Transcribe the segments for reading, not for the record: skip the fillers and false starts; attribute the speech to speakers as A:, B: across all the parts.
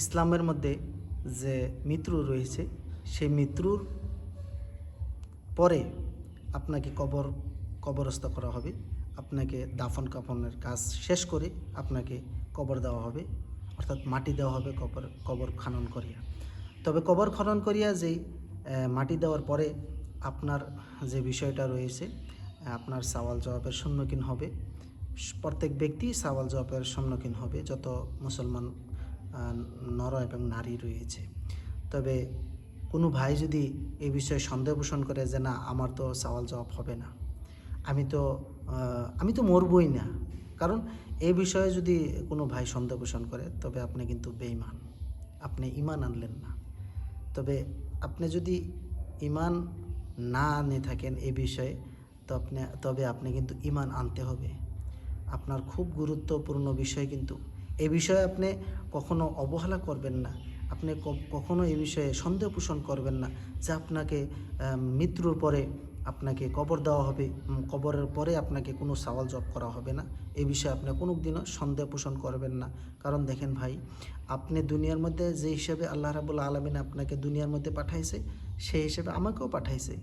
A: ইসলামের মধ্যে যে মৃত্যু রয়েছে সেই মৃত্যুর পরে আপনাকে কবরস্থ করা হবে। আপনাকে দাফন কাফনের কাজ শেষ করে আপনাকে কবর দেওয়া হবে, অর্থাৎ মাটি দেওয়া হবে কবর খনন করিয়া। তবে কবর খনন করিয়া যেই মাটি দেওয়ার পরে আপনার যে বিষয়টা রয়েছে, আপনার সওয়াল জবাবের সম্মুখীন হবে। প্রত্যেক ব্যক্তি সওয়াল জবাবের সম্মুখীন হবে, যত মুসলমান নর এবং নারী রয়েছে। তবে কোনো ভাই যদি এই বিষয়ে সন্দেহ পোষণ করে যে না, আমার তো সওয়াল জবাব হবে না, আমি তো মরবই না, কারণ এই বিষয়ে যদি কোনো ভাই সন্দেহ পোষণ করে তবে আপনি কিন্তু বেঈমান, আপনি ঈমান আনলেন না। তবে আপনি যদি ঈমান না আনে থাকেন এই বিষয়ে, তবে আপনি কিন্তু ঈমান আনতে হবে। আপনার খুব গুরুত্বপূর্ণ বিষয় কিন্তু এই বিষয়ে আপনি কখনো অবহেলা করবেন না। আপনি কখনো এই বিষয়ে সন্দেহ পোষণ করবেন না যে আপনাকে মৃত্যুর পরে আপনাকে কবর দেওয়া হবে, কবরের পরে আপনাকে কোনো সওয়াল জবাব করা হবে না। এই বিষয়ে আপনি কোনো দিনও সন্দেহ পোষণ করবেন না। কারণ দেখেন ভাই, আপনি দুনিয়ার মধ্যে যে হিসাবে আল্লাহ রাব্বুল আলামিন আপনাকে দুনিয়ার মধ্যে পাঠাইছে, সেই হিসেবে আমাকেও পাঠাইছে।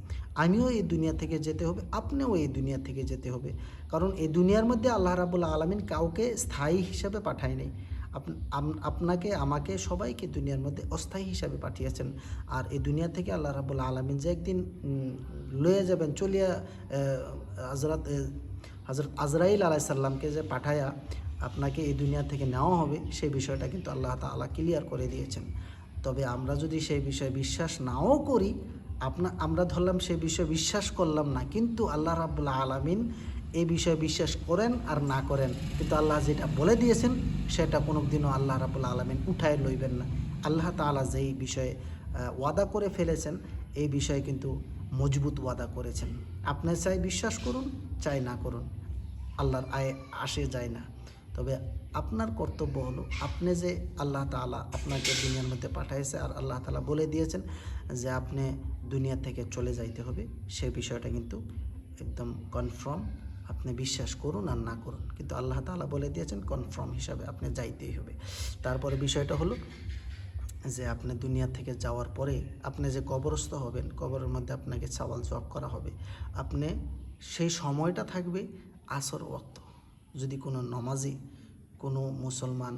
A: আমিও এই দুনিয়া থেকে যেতে হবে, আপনিও এই দুনিয়া থেকে যেতে হবে। কারণ এই দুনিয়ার মধ্যে আল্লাহ রাব্বুল আলামিন কাউকে স্থায়ী হিসাবে পাঠায় নাই। আপনাকে, আমাকে, সবাইকে দুনিয়ার মধ্যে অস্থায়ী হিসাবে পাঠিয়েছেন। আর এই দুনিয়া থেকে আল্লাহ রাব্বুল আলামিন যে একদিন লয়ে যাবেন, চলিয়া হযরত আজরাইল আলাইহিস সালামকে যে পাঠায়া আপনাকে এই দুনিয়া থেকে নেওয়া হবে, সেই বিষয়টা কিন্তু আল্লাহ তাআলা ক্লিয়ার করে দিয়েছেন। তবে আমরা যদি সেই বিষয়ে বিশ্বাস নাও করি, আমরা ধরলাম সেই বিষয়ে বিশ্বাস করলাম না, কিন্তু আল্লাহ রাব্বুল আলামিন এই বিষয়ে বিশ্বাস করেন আর না করেন, কিন্তু আল্লাহ যেটা বলে দিয়েছেন সেটা কোনো দিনও আল্লাহ রাব্বুল আলামিন উঠায় লইবেন না। আল্লাহ তাআলা যেই বিষয়ে ওয়াদা করে ফেলেছেন, এই বিষয়ে কিন্তু মজবুত ওয়াদা করেছেন। আপনি চাই বিশ্বাস করুন, চাই না করুন, আল্লাহর আসে যায় না। তবে আপনার কর্তব্য হলো, আপনি যে আল্লাহ তাআলা আপনাকে দুনিয়ার মধ্যে পাঠাইছে আর আল্লাহ তাআলা বলে দিয়েছেন যে আপনি দুনিয়া থেকে চলে যাইতে হবে, সেই বিষয়টা কিন্তু একদম কনফার্ম। আপনি বিশ্বাস করুন আর না করুন, কিন্তু আল্লাহ তাআলা বলে দিয়েছেন কনফার্ম হিসাবে আপনি যাইতেই হবে। তারপরে বিষয়টা হলো যে আপনি দুনিয়া থেকে যাওয়ার পরে আপনি যে কবরস্থ হবেন, কবরের মধ্যে আপনাকে সওয়াল জবাব করা হবে। আপনি সেই সময়টা থাকবে আসর ওয়াক্ত। যদি কোনো নমাজি, কোনো মুসলমান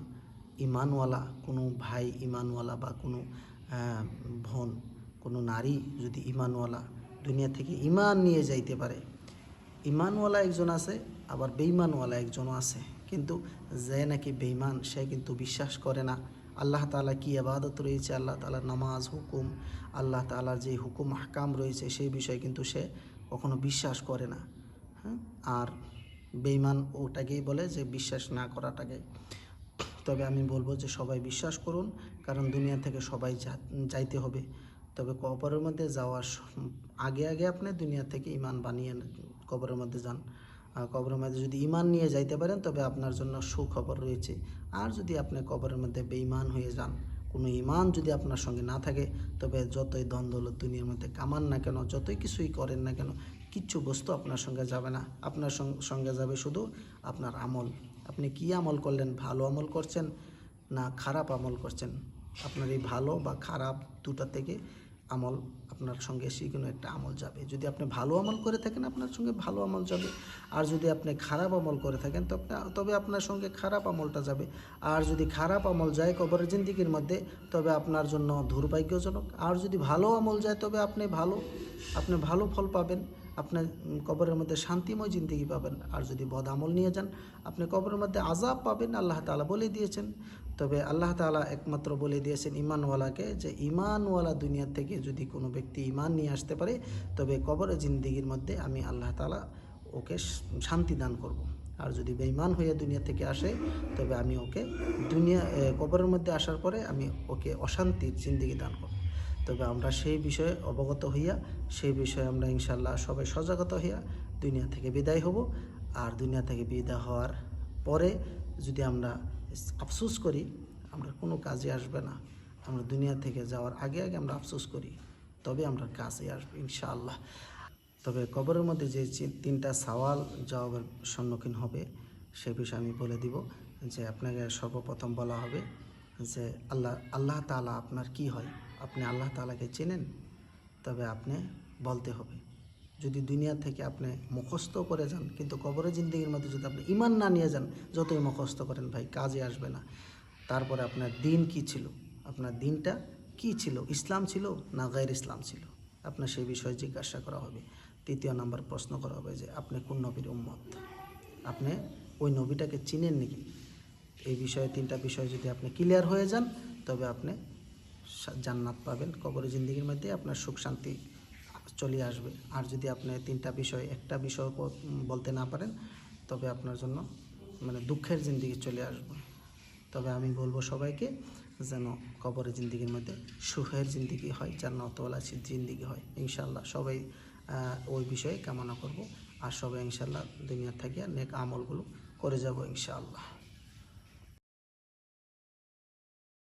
A: ঈমানওয়ালা, কোনো ভাই ঈমানওয়ালা বা কোনো বোন, কোনো নারী যদি ঈমানওয়ালা দুনিয়া থেকে ঈমান নিয়ে যাইতে পারে, ঈমানওয়ালা একজন আছে, আবার বেঈমানওয়ালা একজনও আছে। কিন্তু যে নাকি বেঈমান, সে কিন্তু বিশ্বাস করে না আল্লাহ তাআলা কি ইবাদত রয়েছে, আল্লাহ তাআলার নামাজ, হুকুম, আল্লাহ তাআলার যে হুকুম আহকাম রয়েছে সেই বিষয়ে কিন্তু সে কখনো বিশ্বাস করে না। হ্যাঁ, আর বেঈমান ওটাকেই বলে যে বিশ্বাস না করাটাকে। তবে আমি বলবো যে সবাই বিশ্বাস করুন, কারণ দুনিয়া থেকে সবাই যাইতে হবে। তবে কবরের মধ্যে যাওয়ার আগে আগে আপনি দুনিয়া থেকে ঈমান বানিয়ে কবরের মধ্যে যান। কবরের মধ্যে যদি ঈমান নিয়ে যাইতে পারেন তবে আপনার জন্য সুখবর রয়েছে। আর যদি আপনি কবরের মধ্যে বেঈমান হয়ে যান, কোনো ঈমান যদি আপনার সঙ্গে না থাকে, তবে যতই ধন দৌলত দুনিয়ার মধ্যে কামান না কেন, যতই কিছুই করেন না কেন, কিচ্ছু বস্তু আপনার সঙ্গে যাবে না। আপনার সঙ্গে যাবে শুধু আপনার আমল। আপনি কি আমল করলেন, ভালো আমল করছেন না খারাপ আমল করছেন, আপনার এই ভালো বা খারাপ দুটা থেকে আমল আপনার সঙ্গে কোনো একটা আমল যাবে। যদি আপনি ভালো আমল করে থাকেন আপনার সঙ্গে ভালো আমল যাবে, আর যদি আপনি খারাপ আমল করে থাকেন তবে আপনার সঙ্গে খারাপ আমলটা যাবে। আর যদি খারাপ আমল যায় কবরের জিন্দেগির মধ্যে, তবে আপনার জন্য দুর্ভাগ্যজনক। আর যদি ভালো আমল যায় তবে আপনি ভালো ফল পাবেন, আপনার কবরের মধ্যে শান্তিময় জিন্দেগি পাবেন। আর যদি বদ আমল নিয়ে যান, আপনি কবরের মধ্যে আযাব পাবেন, আল্লাহ তাআলা বলে দিয়েছেন। তবে আল্লাহ তাআলা একমাত্র বলে দিয়েছেন ঈমানওয়ালাকে, যে ঈমানওয়ালা দুনিয়া থেকে যদি কোনো ব্যক্তি ঈমান নিয়ে আসতে পারে, তবে কবরের জিন্দেগির মধ্যে আমি আল্লাহ তাআলা ওকে শান্তি দান করব। আর যদি বেঈমান হয়ে দুনিয়া থেকে আসে, তবে আমি ওকে কবরের মধ্যে আসার পরে আমি ওকে অশান্তির জিন্দেগি দান করব। তবে আমরা সেই বিষয়ে অবগত হইয়া, সেই বিষয়ে আমরা ইনশাআল্লাহ সবাই সজাগত হইয়া দুনিয়া থেকে বিদায় হব। আর দুনিয়া থেকে বিদায় হওয়ার পরে যদি আমরা আফসোস করি, আমরা কোনো কাজে আসবে না। আমরা দুনিয়া থেকে যাওয়ার আগে আগে আমরা আফসোস করি, তবে আমরা কাজে আসবো ইনশাআল্লাহ। তবে কবরের মধ্যে যে তিনটা সওয়াল জবাবের সম্মুখীন হবে, সে বিষয়ে আমি বলে দিব। যে আপনাকে সর্বপ্রথম বলা হবে যে আল্লাহ তাআলা আপনার কি হয়, আপনি আল্লাহ তাআলাকে চেনেন? তবে আপনি বলতে হবে। যদি দুনিয়া থেকে আপনি মুখস্থ করে যান, কিন্তু কবরে জিন্দেগির মধ্যে যদি আপনি ঈমান না নিয়ে যান, যতই মুখস্থ করেন ভাই কাজে আসবে না। তারপরে আপনার দিন কি ছিল, আপনার দিনটা কি ছিল, ইসলাম ছিল না গায়র ইসলাম ছিল, আপনার সেই বিষয়ে জিজ্ঞাসা করা হবে। তৃতীয় নাম্বার প্রশ্ন করা হবে যে আপনি কোন নবীর উম্মত, আপনি ওই নবীটাকে চিনেন নাকি। এই বিষয়ে তিনটা বিষয় যদি আপনি ক্লিয়ার হয়ে যান, তবে আপনি জান্নাত পাবেন। কবরে জিন্দেগির মধ্যে আপনার সুখ শান্তি চলে আসবে। আর যদি আপনি তিনটা বিষয় একটা বিষয় বলতে না পারেন, তবে আপনার জন্য মানে দুঃখের জিন্দেগি চলে আসবে। তবে আমি বলবো সবাইকে যেন কবরে জিন্দেগির মধ্যে সুখের জিন্দেগি হয়, জান্নাতওয়ালা জিন্দেগি হয় ইনশাআল্লাহ। সবাই ওই বিষয়ে কামনা করব। আর সবাই ইনশাআল্লাহ দুনিয়া থেকে নেক আমলগুলো করে যাব ইনশাআল্লাহ।